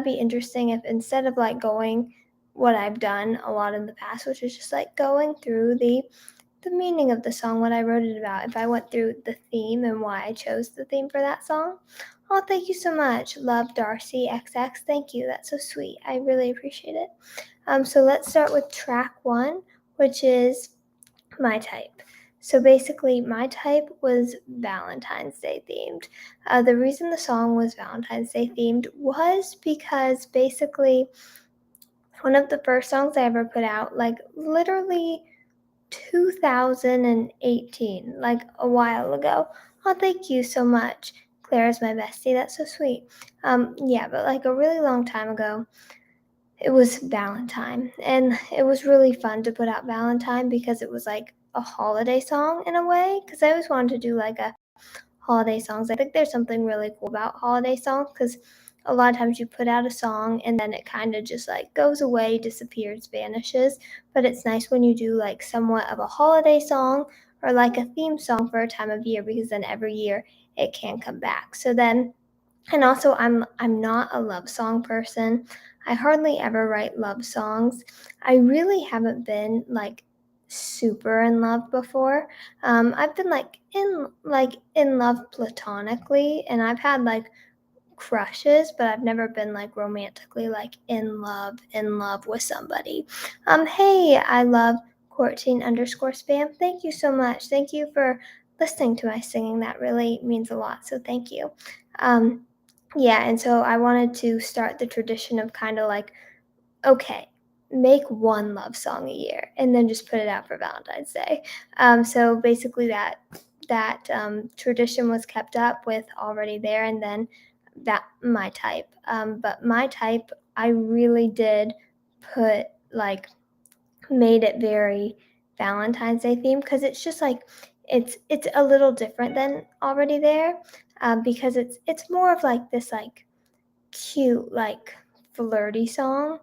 be interesting if instead of like going what I've done a lot in the past, which is just like going through the meaning of the song, what I wrote it about, if I went through the theme and why I chose the theme for that song. Oh, thank you so much. Love Darcy XX. Thank you. That's so sweet. I really appreciate it. So let's start with track 1, which is My Type. So basically, My Type was Valentine's Day themed. The reason the song was Valentine's Day themed was because basically one of the first songs I ever put out, like literally 2018, like a while ago. Oh, thank you so much. Claire's my bestie. That's so sweet. Yeah, but like a really long time ago, it was Valentine. And it was really fun to put out Valentine because it was like a holiday song in a way. Because I always wanted to do like a holiday songs. I think there's something really cool about holiday songs because a lot of times you put out a song and then it kind of just like goes away, disappears, vanishes. But it's nice when you do like somewhat of a holiday song or like a theme song for a time of year because then every year it can come back. So then, and also I'm not a love song person. I hardly ever write love songs. I really haven't been like super in love before. I've been in love platonically, and I've had like crushes, but I've never been like romantically like in love with somebody. Hey, I love 14_spam. Thank you so much. Thank you for listening to my singing. That really means a lot. So thank you. Yeah, and so I wanted to start the tradition of kind of like, okay, make one love song a year and then just put it out for Valentine's Day. So basically that tradition was kept up with already there, and then that My Type. But My Type, I really did put like made it very Valentine's Day themed because it's just like it's a little different than already there, because it's more of like this like cute like flirty song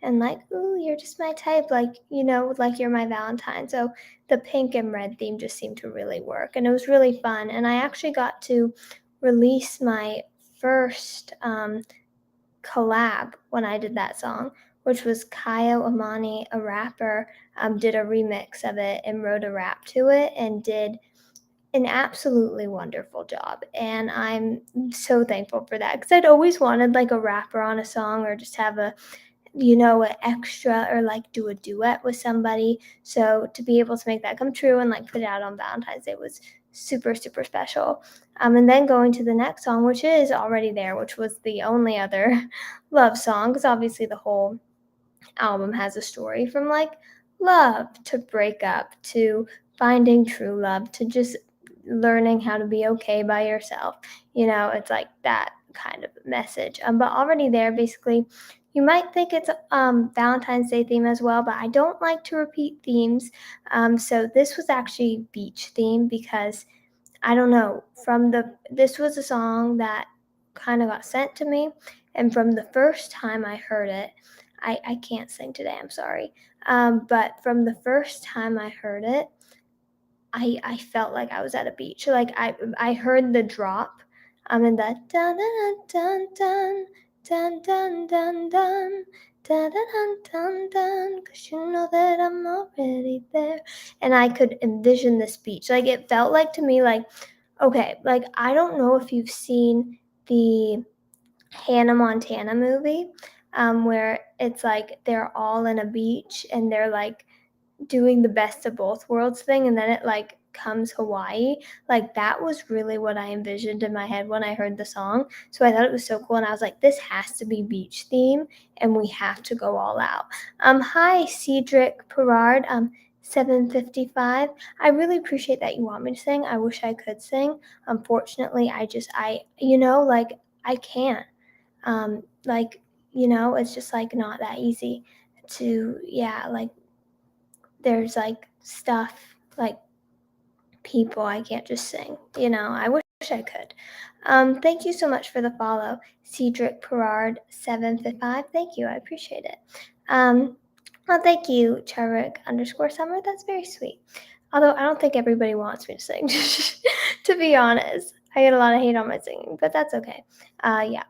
and like, ooh, you're just my type, like, like you're my Valentine. So the pink and red theme just seemed to really work, and it was really fun. And I actually got to release my first collab when I did that song, which was Kaio Amani, a rapper, did a remix of it and wrote a rap to it and did an absolutely wonderful job. And I'm so thankful for that because I'd always wanted like a rapper on a song or just have an extra or like do a duet with somebody. So to be able to make that come true and like put it out on Valentine's Day was super, super special. And then going to the next song, which is already there, which was the only other love song, because obviously the whole album has a story from like love to breakup to finding true love to just learning how to be okay by yourself. It's like that kind of message. But already there, basically, you might think it's Valentine's Day theme as well, but I don't like to repeat themes. So this was actually beach theme because I don't know, this was a song that kind of got sent to me, and from the first time I heard it, I can't sing today, I'm sorry. But from the first time I heard it, I felt like I was at a beach. Like I heard the drop, and the dun dun dun dun dun dun dun dun dun dun dun dun, 'cause you know that I'm already there, and I could envision this beach. Like it felt like to me like, okay, like I don't know if you've seen the Hannah Montana movie, where it's like they're all in a beach and they're like doing the best of both worlds thing, and then it like comes Hawaii. Like that was really what I envisioned in my head when I heard the song. So I thought it was so cool, and I was like, this has to be beach theme and we have to go all out. Hi Cedric Perard, 755. I really appreciate that you want me to sing. I wish I could sing. Unfortunately, like I can't. Like, it's just like not that easy to, yeah, like there's like stuff like people I can't just sing. I wish I could. Thank you so much for the follow, Cedric Perard 755. Thank you, I appreciate it. Well, thank you, Charik_summer. That's very sweet. Although I don't think everybody wants me to sing, to be honest. I get a lot of hate on my singing, but that's okay. Yeah.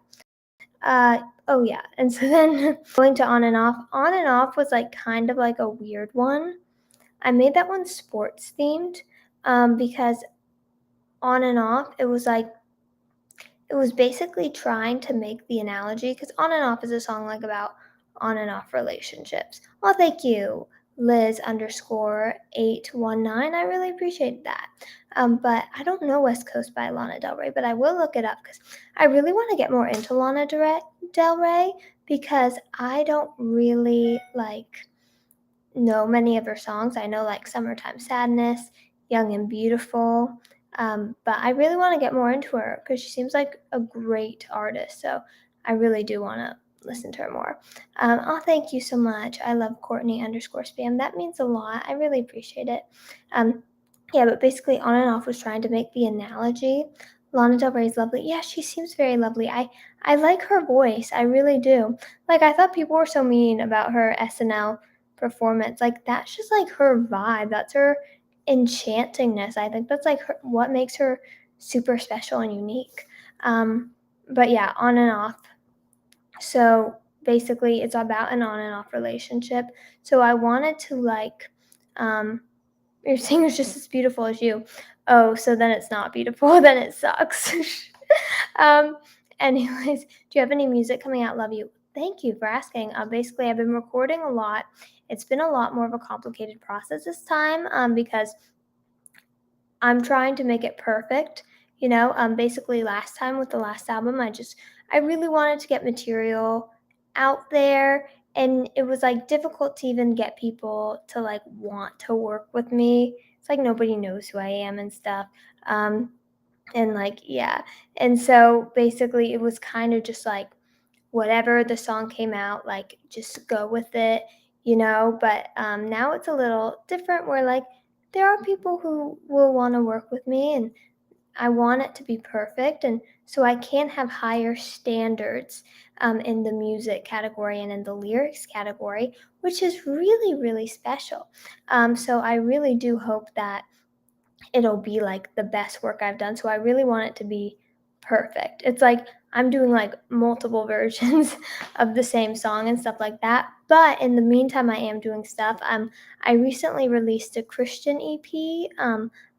Oh yeah, and so then going to on and off. On and off was like kind of like a weird one. I made that one sports themed, because on and off, it was basically trying to make the analogy because on and off is a song like about on and off relationships. Well, thank you, Liz underscore 819. I really appreciate that. But I don't know West Coast by Lana Del Rey, but I will look it up because I really want to get more into Del Rey because I don't really know many of her songs. I know like Summertime Sadness, Young and Beautiful, but I really want to get more into her because she seems like a great artist. So I really do want to listen to her more. Oh, thank you so much. I love Courtney underscore spam. That means a lot. I really appreciate it. Um, yeah, but basically, on and off was trying to make the analogy. Lana Del Rey is lovely. Yeah, she seems very lovely. I like her voice. I really do. Like I thought people were so mean about her SNL performance. Like that's just like her vibe. That's her enchantingness. I think that's like what makes her super special and unique. But yeah, on and off. So basically, it's about an on and off relationship. So I wanted to um, your singer's just as beautiful as you. Oh, so then it's not beautiful. Then it sucks. um, anyways, do you have any music coming out? Love you. Thank you for asking. Basically, I've been recording a lot. It's been a lot more of a complicated process this time because I'm trying to make it perfect. Basically, last time with the last album, I really wanted to get material out there, and it was like difficult to even get people to like want to work with me. It's like nobody knows who I am and stuff. Um, and like, yeah. And so basically, it was kind of just like whatever the song came out, like just go with it. But now it's a little different where like there are people who will want to work with me and I want it to be perfect. And so I can have higher standards in the music category and in the lyrics category, which is really, really special. So I really do hope that it'll be like the best work I've done. So I really want it to be perfect. It's like I'm doing like multiple versions of the same song and stuff like that. But in the meantime, I am doing stuff. I recently released a Christian EP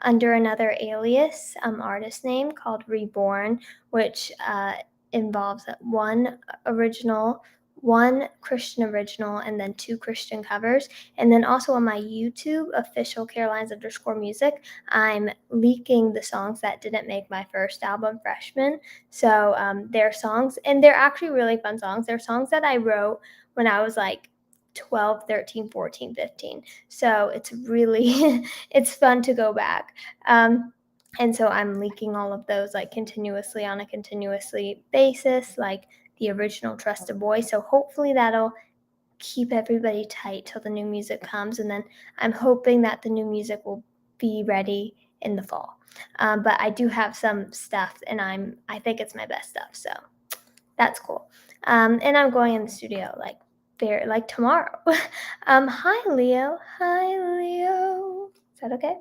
under another alias artist name called Reborn, which involves one Christian original, and then two Christian covers. And then also on my YouTube, official Carolines underscore music, I'm leaking the songs that didn't make my first album, Freshman. So they're songs, and they're actually really fun songs. They're songs that I wrote when I was like 12, 13, 14, 15. So it's really, it's fun to go back. And so I'm leaking all of those like continuously on a continuously basis, like the original Trusted Boy. So hopefully that'll keep everybody tight till the new music comes. And then I'm hoping that the new music will be ready in the fall. But I do have some stuff, and I think it's my best stuff. So that's cool. And I'm going in the studio like tomorrow. Hi Leo. Hi Leo. Is that okay?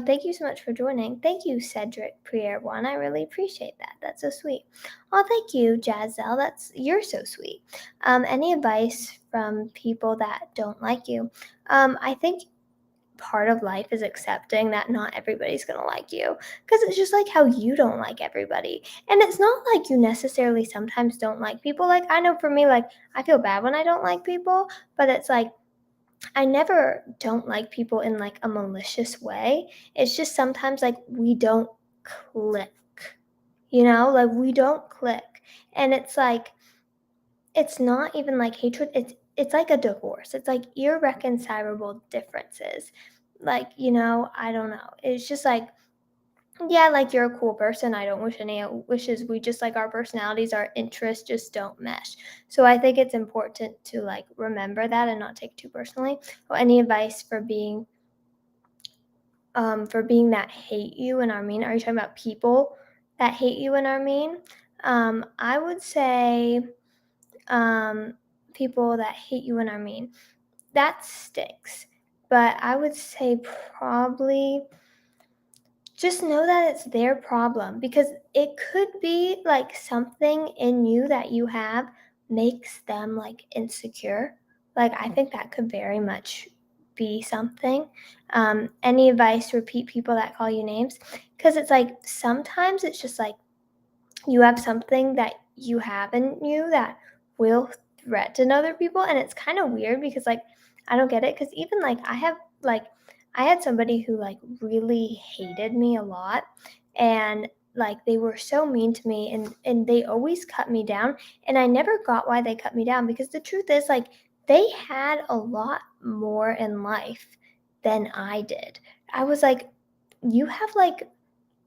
Thank you so much for joining. Thank you, Cedric Priere One. I really appreciate that. That's so sweet. Oh, thank you, Jazelle. You're so sweet. Any advice from people that don't like you? I think part of life is accepting that not everybody's going to like you because it's just like how you don't like everybody. And it's not like you necessarily sometimes don't like people. Like I know for me, like I feel bad when I don't like people, but it's like I never don't like people in like a malicious way. It's just sometimes like we don't click, like we don't click. And it's like it's not even like hatred, it's like a divorce. It's like irreconcilable differences. Like, I don't know. It's just like, yeah, like you're a cool person. I don't wish any wishes. We just like our personalities, our interests just don't mesh. So I think it's important to like remember that and not take it too personally. Or any advice for being that hate you and are mean? Are you talking about people that hate you and are mean? I would say um, people that hate you and are mean. That stinks. But I would say probably just know that it's their problem because it could be like something in you that you have makes them like insecure. Like, I think that could very much be something. Any advice, repeat people that call you names? Because it's like sometimes it's just like you have something that you have in you that will threaten other people, and it's kind of weird because like I don't get it because even like like I had somebody who like really hated me a lot, and like they were so mean to me, and they always cut me down, and I never got why they cut me down because the truth is like they had a lot more in life than I did. I was like, you have like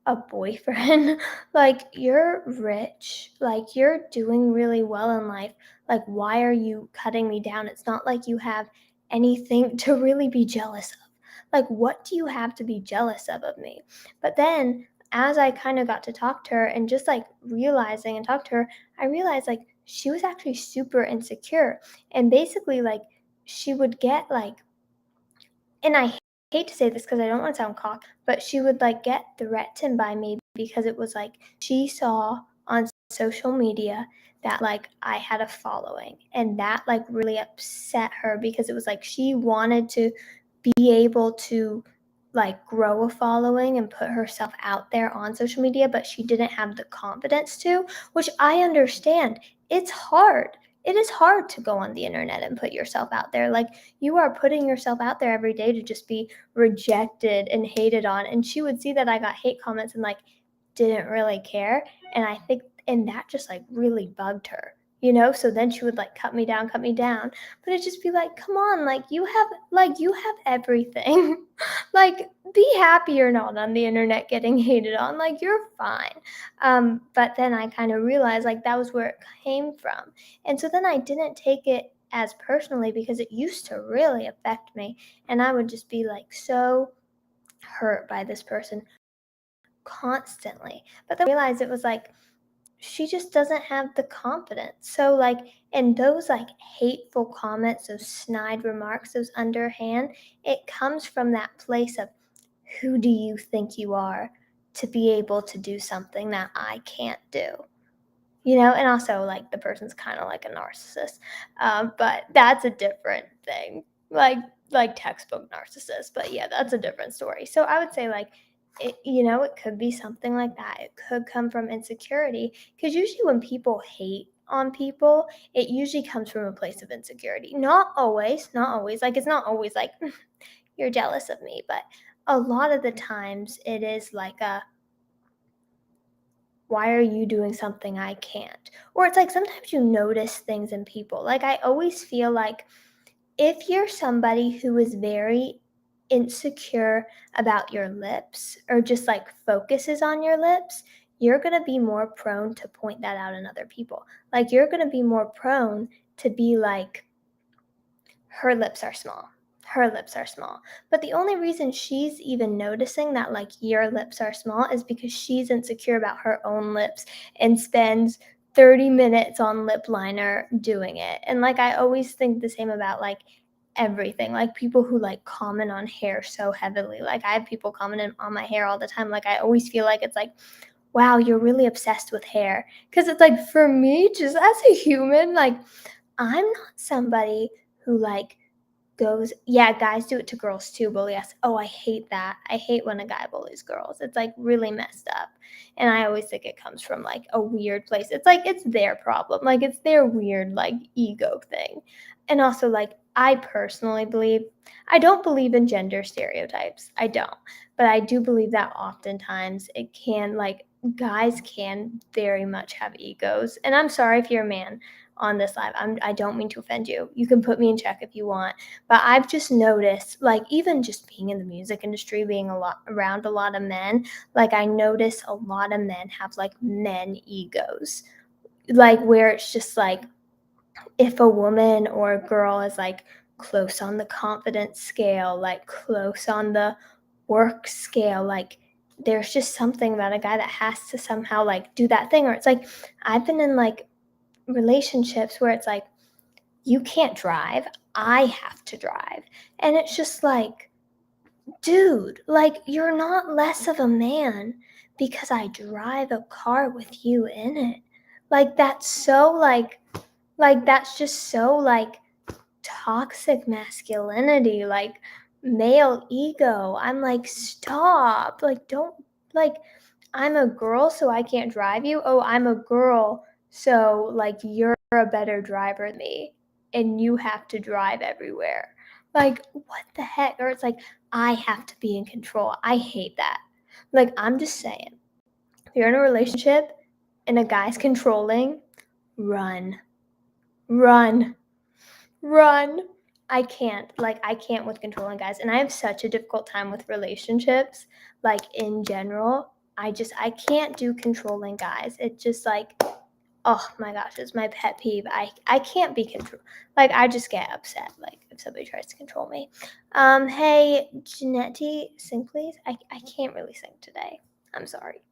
a boyfriend, like, you're rich, like, you're doing really well in life, like, why are you cutting me down? It's not like you have anything to really be jealous of. Like, what do you have to be jealous of me? But then, as I kinda got to talk to her and just, like, realizing and talk to her, I realized, like, she was actually super insecure, and basically, like, she would get, like, and I hate to say this because I don't wanna sound cocky, but she would, like, get threatened by me because it was, like, she saw on social media that, like, I had a following, and that, like, really upset her because it was, like, she wanted to be able to, like, grow a following and put herself out there on social media, but she didn't have the confidence to, which I understand. It's hard. It is hard to go on the internet and put yourself out there, like, you are putting yourself out there every day to just be rejected and hated on. And she would see that I got hate comments and like didn't really care. And I think, and that just like really bugged her, you know? So then she would like cut me down. But it'd just be like, come on, like, you have everything. Like, be happy you're not on the internet getting hated on. Like, you're fine. But then I kind of realized like that was where it came from. And so then I didn't take it as personally because it used to really affect me. And I would just be like so hurt by this person constantly. But then I realized it was like, she just doesn't have the confidence. So, like, in those like hateful comments, those snide remarks, those underhand, it comes from that place of who do you think you are to be able to do something that I can't do? You know, and also, like, the person's kinda like a narcissist, but that's a different thing, like textbook narcissist, but yeah, that's a different story. So I would say, like, it could be something like that. It could come from insecurity because usually when people hate on people, it usually comes from a place of insecurity. Not always, like, it's not always like, "You're jealous of me," but a lot of the times it is like a why are you doing something I can't? Or it's like sometimes you notice things in people. Like I always feel like if you're somebody who is very insecure about your lips or just like focuses on your lips, you're going to be more prone to point that out in other people. Like you're going to be more prone to be like, her lips are small. Her lips are small. But the only reason she's even noticing that like your lips are small is because she's insecure about her own lips and spends 30 minutes on lip liner doing it. And like I always think the same about like everything. Like people who like comment on hair so heavily. Like I have people commenting on my hair all the time. Like I always feel like it's like, wow, you're really obsessed with hair. Cause it's like for me, just as a human, like I'm not somebody who like goes, yeah, guys do it to girls too, bully us. Oh, I hate that. I hate when a guy bullies girls. It's like really messed up. And I always think it comes from like a weird place. It's like it's their problem. Like it's their weird like ego thing. And also like I personally believe I don't believe in gender stereotypes. I don't. But I do believe that oftentimes it can like guys can very much have egos. And I'm sorry if you're a man on this live. I don't mean to offend you. You can put me in check if you want, but I've just noticed, like, even just being in the music industry, being a lot around a lot of men, like, I notice a lot of men have like men egos, like, where it's just like if a woman or a girl is like close on the confidence scale, like close on the work scale, like, there's just something about a guy that has to somehow like do that thing, or it's like I've been in like relationships where it's like you can't drive, I have to drive. And it's just like, dude, like, you're not less of a man because I drive a car with you in it. Like, that's so, that's just so, toxic masculinity, like, male ego. I'm like, "Stop. Like, don't like, I'm a girl, so I can't drive you? Oh, I'm a girl, so, like, you're a better driver than me, and you have to drive everywhere." Like, what the heck? Or it's like, I have to be in control. I hate that. Like, I'm just saying, if you're in a relationship and a guy's controlling, run. Run. Run. I can't with controlling guys, and I have such a difficult time with relationships, like, in general. I can't do controlling guys. It just, like, oh my gosh, it's my pet peeve. I can't be control like, I just get upset, like, if somebody tries to control me. Hey, Janetti, sing, please? I can't really sing today. I'm sorry.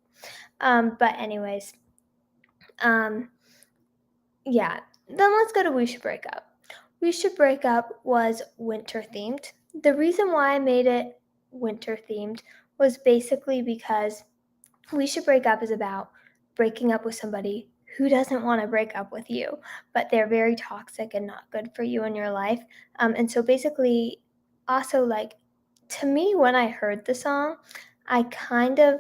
But anyways, um, yeah, then let's go to We Should Break Up. We Should Break Up was winter themed. The reason why I made it winter themed was basically because We Should Break Up is about breaking up with somebody who doesn't want to break up with you, but they're very toxic and not good for you in your life. And so basically, also, like, to me, when I heard the song, I kind of,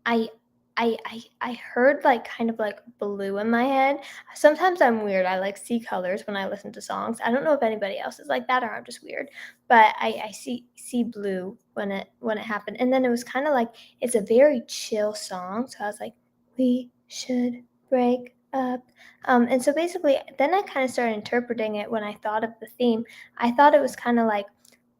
I I heard, like, kind of, like, blue in my head. Sometimes I'm weird, I, like, see colors when I listen to songs. I don't know if anybody else is like that or I'm just weird, but I see blue when it happened, and then it was kinda like it's a very chill song, so I was like, "We should break up." And so basically, then I kinda started interpreting it when I thought of the theme. I thought it was kinda like,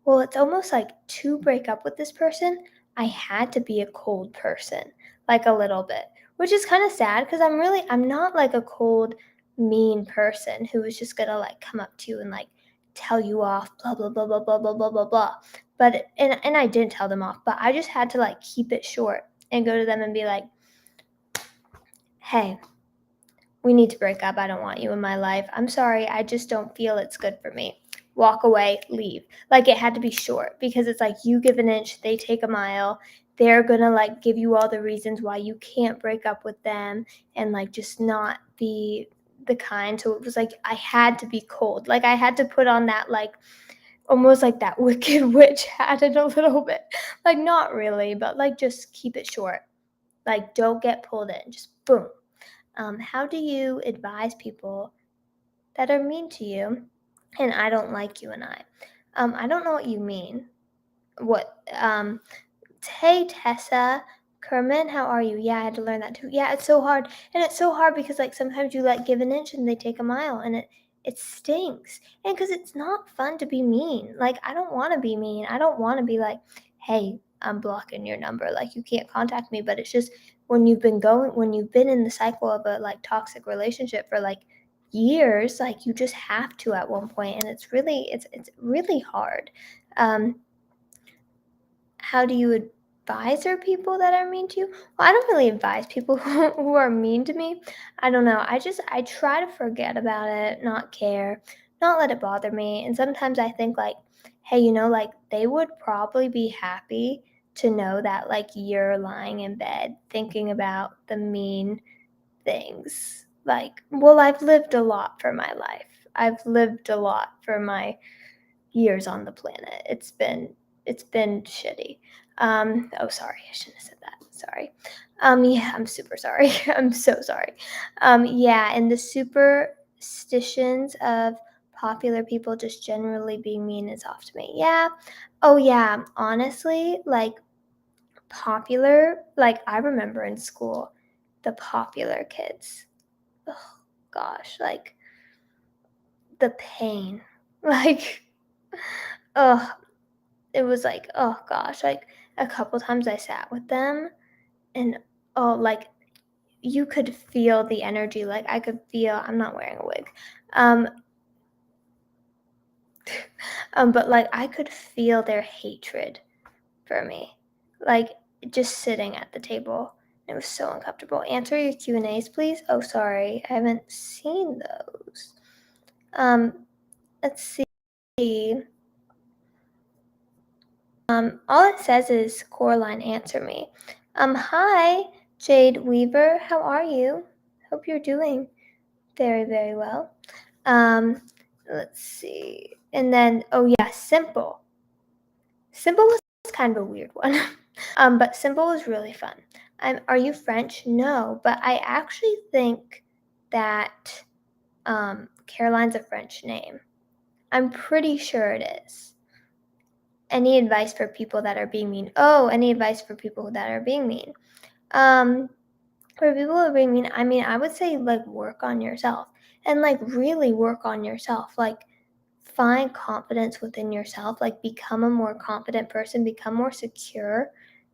well, it's almost like to break up with this person, I had to be a cold person, like, a little bit, which is kind of sad because I'm not like a cold, mean person who is just gonna like come up to you and like tell you off, blah blah blah blah blah blah blah blah blah. But and I didn't tell them off, but I just had to like keep it short and go to them and be like, hey, we need to break up. I don't want you in my life. I'm sorry. I just don't feel it's good for me. Walk away, leave. Like it had to be short because it's like you give an inch, they take a mile. They're going to like give you all the reasons why you can't break up with them and like just not be the kind. So it was like I had to be cold. Like I had to put on that like almost like that wicked witch hat in a little bit. Like not really, but like just keep it short. Like don't get pulled in. Just boom. How do you advise people that are mean to you and I don't like you and I? I don't know what you mean. What? Hey, Tessa. Kermit, how are you? Yeah, I had to learn that too. Yeah, it's so hard. And it's so hard because like sometimes you like give an inch and they take a mile and it stinks. And because it's not fun to be mean. Like I don't want to be mean. I don't want to be like, hey, I'm blocking your number. Like you can't contact me. But it's just when you've been in the cycle of a like toxic relationship for like years, like you just have to at one point, and it's really hard. Um, how do you advise our people that are mean to you? Well, I don't really advise people who are mean to me. I don't know. I try to forget about it, not care, not let it bother me. And sometimes I think like, hey, like they would probably be happy to know that like you're lying in bed thinking about the mean things. Like, well, I've lived a lot for my life. I've lived a lot for my years on the planet. It's been shitty. Oh, sorry, I shouldn't have said that. Sorry. Yeah, I'm super sorry. I'm so sorry. Yeah, and the superstitions of popular people just generally being mean is off to me. Yeah. Oh, yeah. Honestly, like like I remember in school, the popular kids. Oh gosh, like the pain. Like, oh, it was like, oh gosh, like a couple times I sat with them and oh, like you could feel the energy. Like I could feel, I'm not wearing a wig. Um, but like I could feel their hatred for me. Like just sitting at the table. It was so uncomfortable. Answer your Q&As, please. Oh, sorry. I haven't seen those. Um, let's see. All it says is Coraline, answer me. Hi, Jade Weaver. How are you? Hope you're doing very, very well. Um, let's see. And then, oh yeah, Simple. Simple was kind of a weird one. But Simple was really fun. Are you French? No, but I actually think that Caroline's a French name. I'm pretty sure it is. Any advice for people that are being mean? Oh, any advice for people that are being mean? Um, for people who are being mean, I mean, I would say like work on yourself and like really work on yourself. Like find confidence within yourself, like become a more confident person, become more secure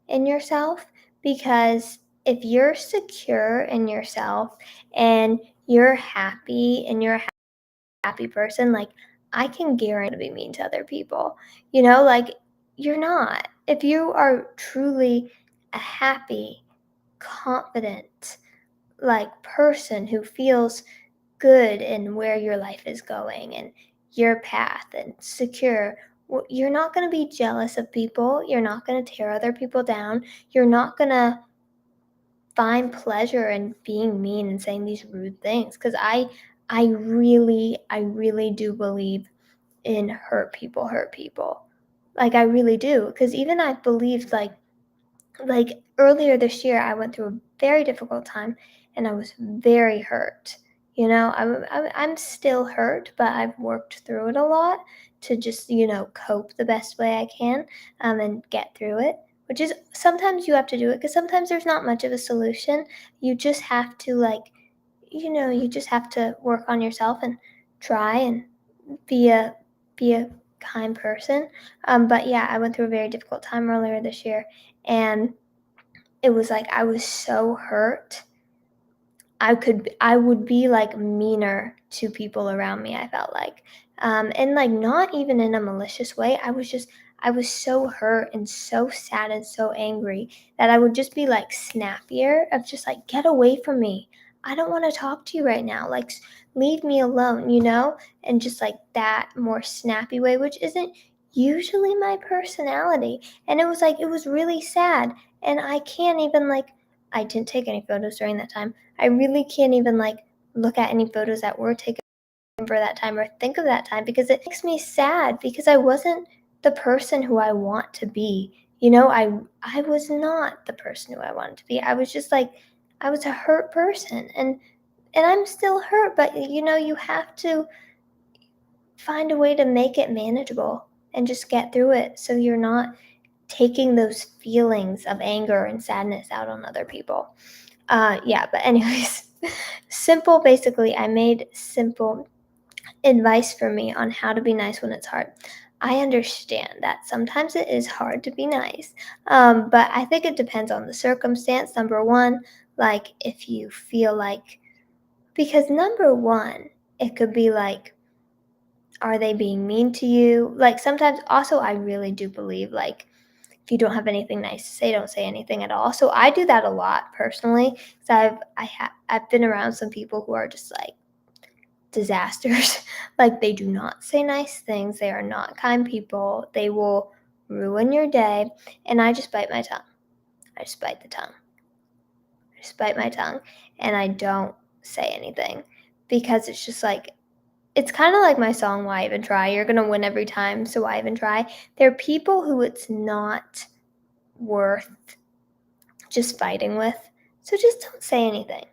in yourself. Because if you're secure in yourself and you're happy and you're a happy person, like I can guarantee to be mean to other people. Like you're not. If you are truly a happy, confident, like person who feels good in where your life is going and your path and secure, you're not going to be jealous of people. You're not going to tear other people down. You're not going to find pleasure in being mean and saying these rude things, because I really do believe in hurt people. Like I really do, because even I believed like earlier this year I went through a very difficult time and I was very hurt. I'm still hurt, but I've worked through it a lot to just cope the best way I can, and get through it, which is sometimes you have to do it because sometimes there's not much of a solution. You just have to work on yourself and try and be a kind person. But yeah, I went through a very difficult time earlier this year, and it was like I was so hurt. I would be like meaner to people around me, I felt like. And like not even in a malicious way. I was so hurt and so sad and so angry that I would just be like snappier of just like, get away from me. I don't want to talk to you right now. Like, leave me alone, and just like that more snappy way, which isn't usually my personality. And it was really sad. And I can't even like, I didn't take any photos during that time. I really can't even like look at any photos that were taken for that time or think of that time, because it makes me sad because I wasn't the person who I want to be. I was not the person who I wanted to be. I was just like I was a hurt person, and I'm still hurt, but you have to find a way to make it manageable and just get through it so you're not taking those feelings of anger and sadness out on other people. Yeah, but anyways, Simple, basically, I made Simple advice for me on how to be nice when it's hard. I understand that sometimes it is hard to be nice, but I think it depends on the circumstance. Number one, like if you feel like, because number one, it could be like, are they being mean to you? Like sometimes, also, I really do believe like if you don't have anything nice to say, don't say anything at all. So I do that a lot personally, because I've been around some people who are just like disasters. Like they do not say nice things. They are not kind people. They will ruin your day. And I just bite my tongue. I just bite the tongue. I just bite my tongue, and I don't say anything, because it's just like, it's kind of like my song, Why Even Try? You're going to win every time, so why even try? There are people who it's not worth just fighting with. So just don't say anything.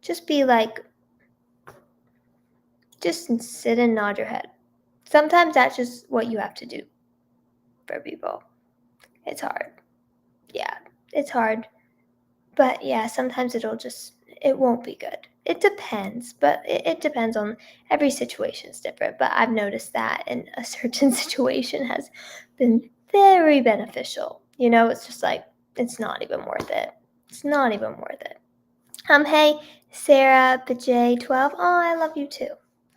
Just be like, just sit and nod your head. Sometimes that's just what you have to do for people. It's hard. Yeah, it's hard. But yeah, sometimes it won't be good. It depends, but it depends on every situation is different. But I've noticed that in a certain situation has been very beneficial. It's just like, it's not even worth it. It's not even worth it. Hey, Sarah, BJ12. Oh, I love you too.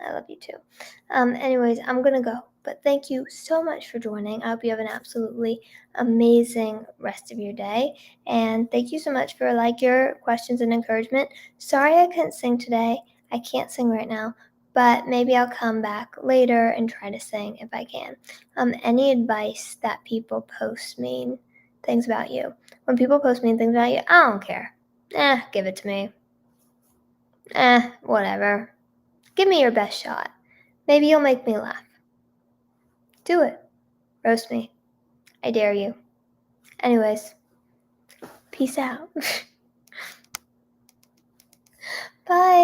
I love you too. Anyways, I'm gonna go. But thank you so much for joining. I hope you have an absolutely amazing rest of your day. And thank you so much for like your questions and encouragement. Sorry I couldn't sing today. I can't sing right now. but maybe I'll come back later and try to sing if I can. Any advice that people post mean things about you? When people post mean things about you, I don't care. Give it to me. Whatever. Give me your best shot. Maybe you'll make me laugh. Do it. Roast me. I dare you. Anyways, peace out. Bye.